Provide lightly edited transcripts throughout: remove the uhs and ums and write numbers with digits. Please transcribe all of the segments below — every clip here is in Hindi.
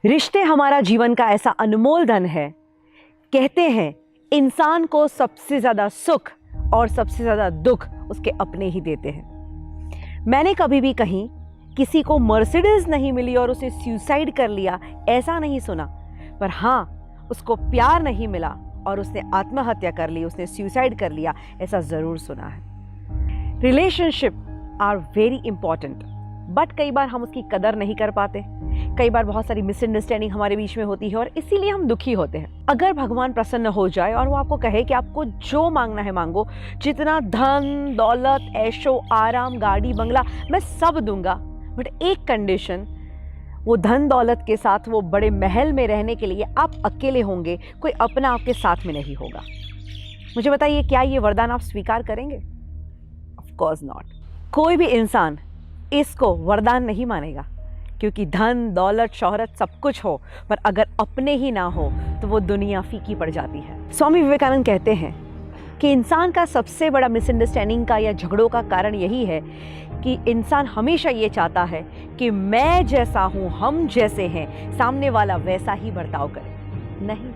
रिश्ते हमारा जीवन का ऐसा अनमोल धन है। कहते हैं इंसान को सबसे ज़्यादा सुख और सबसे ज़्यादा दुख उसके अपने ही देते हैं। मैंने कभी भी कहीं किसी को मर्सिडीज नहीं मिली और उसे सुसाइड कर लिया ऐसा नहीं सुना, पर हाँ उसको प्यार नहीं मिला और उसने आत्महत्या कर ली, उसने सुसाइड कर लिया, ऐसा ज़रूर सुना है। Relationship are very important, but कई बार हम उसकी कदर नहीं कर पाते। कई बार बहुत सारी मिसअंडरस्टैंडिंग हमारे बीच में होती है और इसीलिए हम दुखी होते हैं। अगर भगवान प्रसन्न हो जाए और वो आपको कहे कि आपको जो मांगना है मांगो, जितना धन दौलत ऐशो आराम गाड़ी बंगला मैं सब दूंगा, बट एक कंडीशन, वो धन दौलत के साथ वो बड़े महल में रहने के लिए आप अकेले होंगे, कोई अपना आपके साथ में नहीं होगा। मुझे बताइए, क्या ये वरदान आप स्वीकार करेंगे? Of course not. कोई भी इंसान इसको वरदान नहीं मानेगा, क्योंकि धन दौलत शोहरत सब कुछ हो पर अगर अपने ही ना हो तो वो दुनिया फीकी पड़ जाती है। स्वामी विवेकानंद कहते हैं कि इंसान का सबसे बड़ा मिसअंडरस्टैंडिंग का या झगड़ों का कारण यही है कि इंसान हमेशा ये चाहता है कि मैं जैसा हूँ, हम जैसे हैं, सामने वाला वैसा ही बर्ताव करे। नहीं,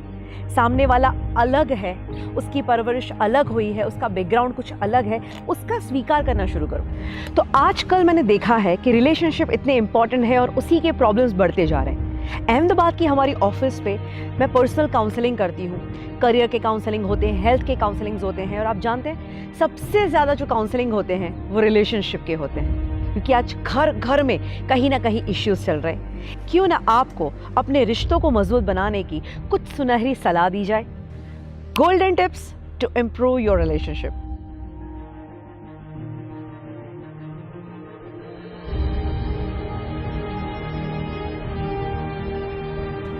सामने वाला अलग है, उसकी परवरिश अलग हुई है, उसका बैकग्राउंड कुछ अलग है, उसका स्वीकार करना शुरू करो। तो आजकल मैंने देखा है कि रिलेशनशिप इतने इंपॉर्टेंट है और उसी के प्रॉब्लम्स बढ़ते जा रहे हैं। अहमदाबाद की हमारी ऑफिस पे मैं पर्सनल काउंसलिंग करती हूँ, करियर के काउंसलिंग होते हैं, हेल्थ के काउंसलिंग्स होते हैं, और आप जानते हैं सबसे ज़्यादा जो काउंसलिंग होते हैं वो रिलेशनशिप के होते हैं, क्योंकि आज घर घर में कहीं ना कहीं इश्यूज चल रहे हैं। क्यों ना आपको अपने रिश्तों को मजबूत बनाने की कुछ सुनहरी सलाह दी जाए। Golden tips to improve your relationship.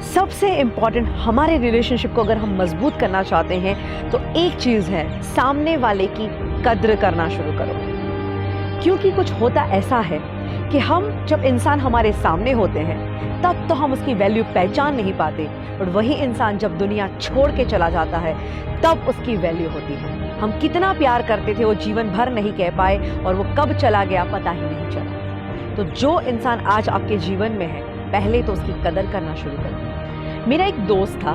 सबसे इंपॉर्टेंट, हमारे रिलेशनशिप को अगर हम मजबूत करना चाहते हैं तो एक चीज़ है, सामने वाले की कद्र करना शुरू करो। क्योंकि कुछ होता ऐसा है कि हम जब इंसान हमारे सामने होते हैं तब तो हम उसकी वैल्यू पहचान नहीं पाते, और वही इंसान जब दुनिया छोड़ के चला जाता है तब उसकी वैल्यू होती है। हम कितना प्यार करते थे वो जीवन भर नहीं कह पाए, और वो कब चला गया पता ही नहीं चला। तो जो इंसान आज आपके जीवन में है, पहले तो उसकी कदर करना शुरू करो। मेरा एक दोस्त था,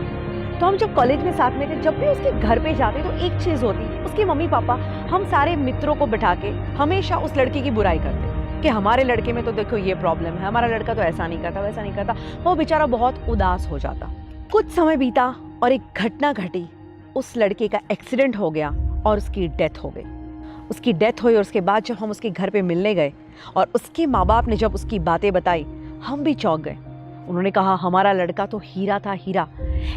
तो हम जब कॉलेज में साथ में थे, जब भी उसके घर पे जाते तो एक चीज़ होती, उसके मम्मी पापा हम सारे मित्रों को बिठा के हमेशा उस लड़के की बुराई करते कि हमारे लड़के में तो देखो ये प्रॉब्लम है, हमारा लड़का तो ऐसा नहीं करता वैसा नहीं करता। वो बेचारा बहुत उदास हो जाता। कुछ समय बीता और एक घटना घटी, उस लड़के का एक्सीडेंट हो गया और उसकी डेथ हो गई। उसकी डेथ हुई और उसके बाद जब हम उसके घर पे मिलने गए और उसके माँ बाप ने जब उसकी बातें बताई, हम भी चौंक गए। उन्होंने कहा हमारा लड़का तो हीरा था, हीरा,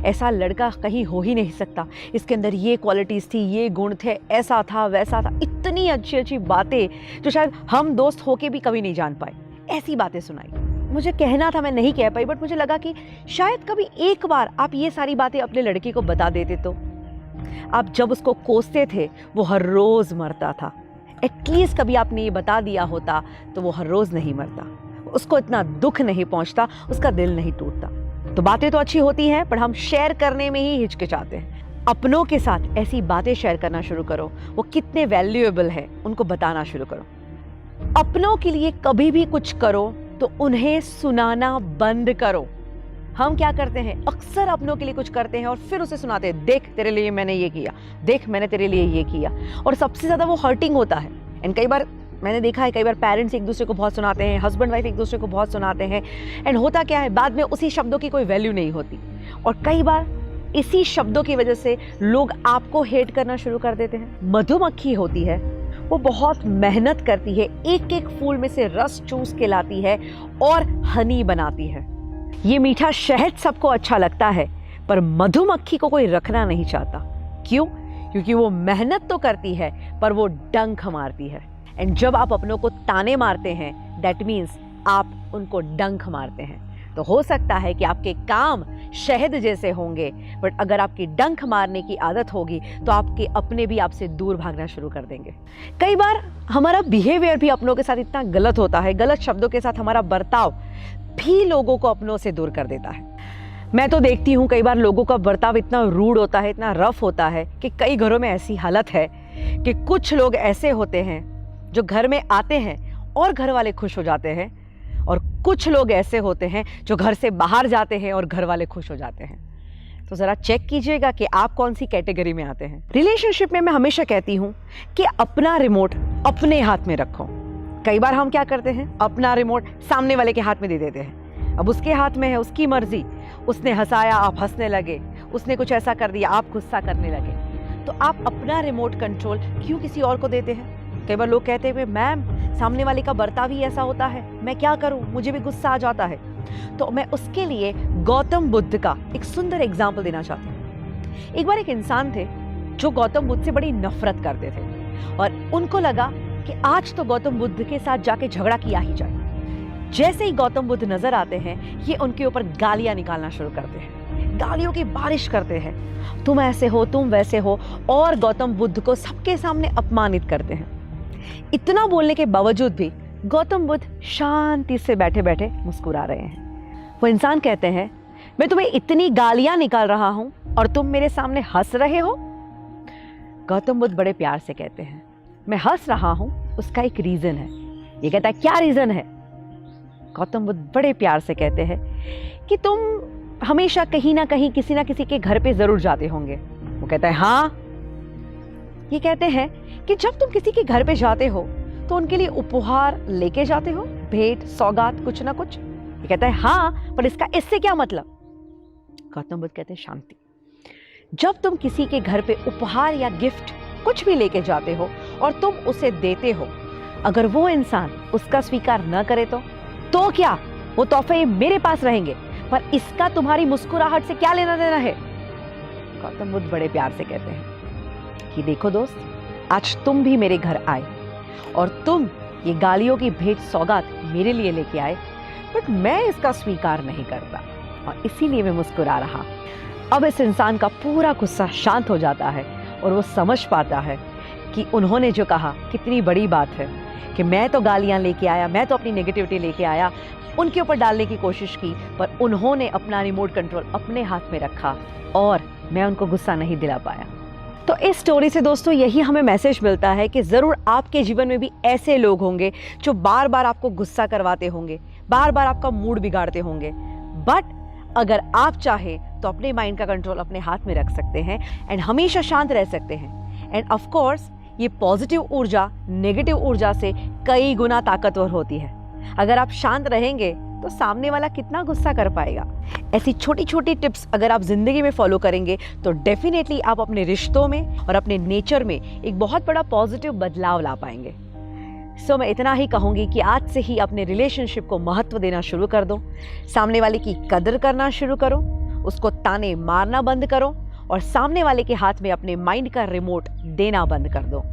ऐसा लड़का कहीं हो ही नहीं सकता, इसके अंदर ये क्वालिटीज़ थी, ये गुण थे, ऐसा था वैसा था। इतनी अच्छी अच्छी बातें जो शायद हम दोस्त होके भी कभी नहीं जान पाए, ऐसी बातें सुनाई। मुझे कहना था, मैं नहीं कह पाई, बट मुझे लगा कि शायद कभी एक बार आप ये सारी बातें अपने लड़के को बता देते तो। आप जब उसको कोसते थे वो हर रोज़ मरता था, एटलीस्ट कभी आपने ये बता दिया होता तो वो हर रोज़ नहीं मरता, उसको इतना दुख नहीं पहुंचता, उसका दिल नहीं टूटता। तो बातें तो अच्छी होती हैं, पर हम शेयर करने में ही हिचकिचाते हैं। अपनों के साथ ऐसी बातें शेयर करना शुरू करो, वो कितने वैल्यूएबल है उनको बताना शुरू करो। अपनों के लिए कभी भी कुछ करो तो उन्हें सुनाना बंद करो। हम क्या करते हैं, अक्सर अपनों के लिए कुछ करते हैं और फिर उसे सुनाते हैं, देख तेरे लिए मैंने ये किया, देख मैंने तेरे लिए ये किया, और सबसे ज़्यादा वो हर्टिंग होता है। एंड कई बार मैंने देखा है, कई बार पेरेंट्स एक दूसरे को बहुत सुनाते हैं, हस्बैंड वाइफ एक दूसरे को बहुत सुनाते हैं, एंड होता क्या है, बाद में उसी शब्दों की कोई वैल्यू नहीं होती, और कई बार इसी शब्दों की वजह से लोग आपको हेट करना शुरू कर देते हैं। मधुमक्खी होती है, वो बहुत मेहनत करती है, एक एक फूल में से रस चूस के लाती है और हनी बनाती है। ये मीठा शहद सबको अच्छा लगता है, पर मधुमक्खी को कोई रखना नहीं चाहता। क्यों? क्योंकि वो मेहनत तो करती है पर वो डंक मारती है। एंड जब आप अपनों को ताने मारते हैं, दैट मीन्स आप उनको डंक मारते हैं। तो हो सकता है कि आपके काम शहद जैसे होंगे, बट अगर आपकी डंक मारने की आदत होगी तो आपके अपने भी आपसे दूर भागना शुरू कर देंगे। कई बार हमारा बिहेवियर भी अपनों के साथ इतना गलत होता है, गलत शब्दों के साथ हमारा बर्ताव भी लोगों को अपनों से दूर कर देता है। मैं तो देखती हूँ कई बार लोगों का बर्ताव इतना रूड होता है, इतना रफ होता है कि कई घरों में ऐसी हालत है कि कुछ लोग ऐसे होते हैं जो घर में आते हैं और घर वाले खुश हो जाते हैं, और कुछ लोग ऐसे होते हैं जो घर से बाहर जाते हैं और घर वाले खुश हो जाते हैं। तो ज़रा चेक कीजिएगा कि आप कौन सी कैटेगरी में आते हैं। रिलेशनशिप में मैं हमेशा कहती हूँ कि अपना रिमोट अपने हाथ में रखो। कई बार हम क्या करते हैं, अपना रिमोट सामने वाले के हाथ में दे देते हैं। अब उसके हाथ में है, उसकी मर्जी, उसने हंसाया आप हंसने लगे, उसने कुछ ऐसा कर दिया आप गुस्सा करने लगे। तो आप अपना रिमोट कंट्रोल क्यों किसी और को देते हैं? कई बार लोग कहते हैं मैम सामने वाले का बर्ताव ही ऐसा होता है, मैं क्या करूं, मुझे भी गुस्सा आ जाता है। तो मैं उसके लिए गौतम बुद्ध का एक सुंदर एग्जाम्पल देना चाहती हूँ। एक बार एक इंसान थे जो गौतम बुद्ध से बड़ी नफरत करते थे और उनको लगा कि आज तो गौतम बुद्ध के साथ जाके झगड़ा किया ही जाए। जैसे ही गौतम बुद्ध नजर आते हैं ये उनके ऊपर गालियां निकालना शुरू करते हैं, गालियों की बारिश करते हैं, तुम ऐसे हो, तुम वैसे हो, और गौतम बुद्ध को सबके सामने अपमानित करते हैं। इतना बोलने के बावजूद भी गौतम बुद्ध शांति से बैठे बैठे मुस्कुरा रहे हैं। वो इंसान कहते हैं मैं तुम्हें इतनी गालियां निकाल रहा हूं और तुम मेरे सामने हंस रहे हो। गौतम बुद्ध बड़े प्यार से कहते हैं मैं हंस रहा हूं, उसका एक रीजन है। ये कहता है क्या रीजन है? गौतम बुद्ध बड़े प्यार से कहते हैं कि तुम हमेशा कहीं ना कहीं किसी ना किसी के घर पे जरूर जाते होंगे। वो कहता है हाँ। ये कहते हैं कि जब तुम किसी के घर पे जाते हो तो उनके लिए उपहार लेके जाते हो, भेंट सौगात कुछ ना कुछ। ये कहता है हाँ, पर इससे क्या मतलब? गौतम बुद्ध कहते हैं शांति। जब तुम किसी के घर पे उपहार या गिफ्ट कुछ भी लेके जाते हो और तुम उसे देते हो, अगर वो इंसान उसका स्वीकार न करे तो क्या, वो तोहफे मेरे पास रहेंगे, पर इसका तुम्हारी मुस्कुराहट से क्या लेना देना है? गौतम बुद्ध बड़े प्यार से कहते हैं कि देखो दोस्त, आज तुम भी मेरे घर आए और तुम ये गालियों की भेंट सौगात मेरे लिए लेके आए, बट मैं इसका स्वीकार नहीं करता और इसीलिए मैं मुस्कुरा रहा। अब इस इंसान का पूरा गुस्सा शांत हो जाता है और वो समझ पाता है कि उन्होंने जो कहा कितनी बड़ी बात है कि मैं तो गालियां लेके आया, मैं तो अपनी नेगेटिविटी लेके आया, उनके ऊपर डालने की कोशिश की, पर उन्होंने अपना रिमोट कंट्रोल अपने हाथ में रखा और मैं उनको गुस्सा नहीं दिला पाया। तो इस स्टोरी से दोस्तों यही हमें मैसेज मिलता है कि ज़रूर आपके जीवन में भी ऐसे लोग होंगे जो बार बार आपको गुस्सा करवाते होंगे, बार बार आपका मूड बिगाड़ते होंगे, बट अगर आप चाहें तो अपने माइंड का कंट्रोल अपने हाथ में रख सकते हैं एंड हमेशा शांत रह सकते हैं। एंड ऑफ कोर्स ये पॉजिटिव ऊर्जा नेगेटिव ऊर्जा से कई गुना ताकतवर होती है। अगर आप शांत रहेंगे तो सामने वाला कितना गुस्सा कर पाएगा। ऐसी छोटी छोटी टिप्स अगर आप जिंदगी में फॉलो करेंगे तो डेफिनेटली आप अपने रिश्तों में और अपने नेचर में एक बहुत बड़ा पॉजिटिव बदलाव ला पाएंगे। सो मैं इतना ही कहूँगी कि आज से ही अपने रिलेशनशिप को महत्व देना शुरू कर दो, सामने वाले की कदर करना शुरू करो, उसको ताने मारना बंद करो और सामने वाले के हाथ में अपने माइंड का रिमोट देना बंद कर दो।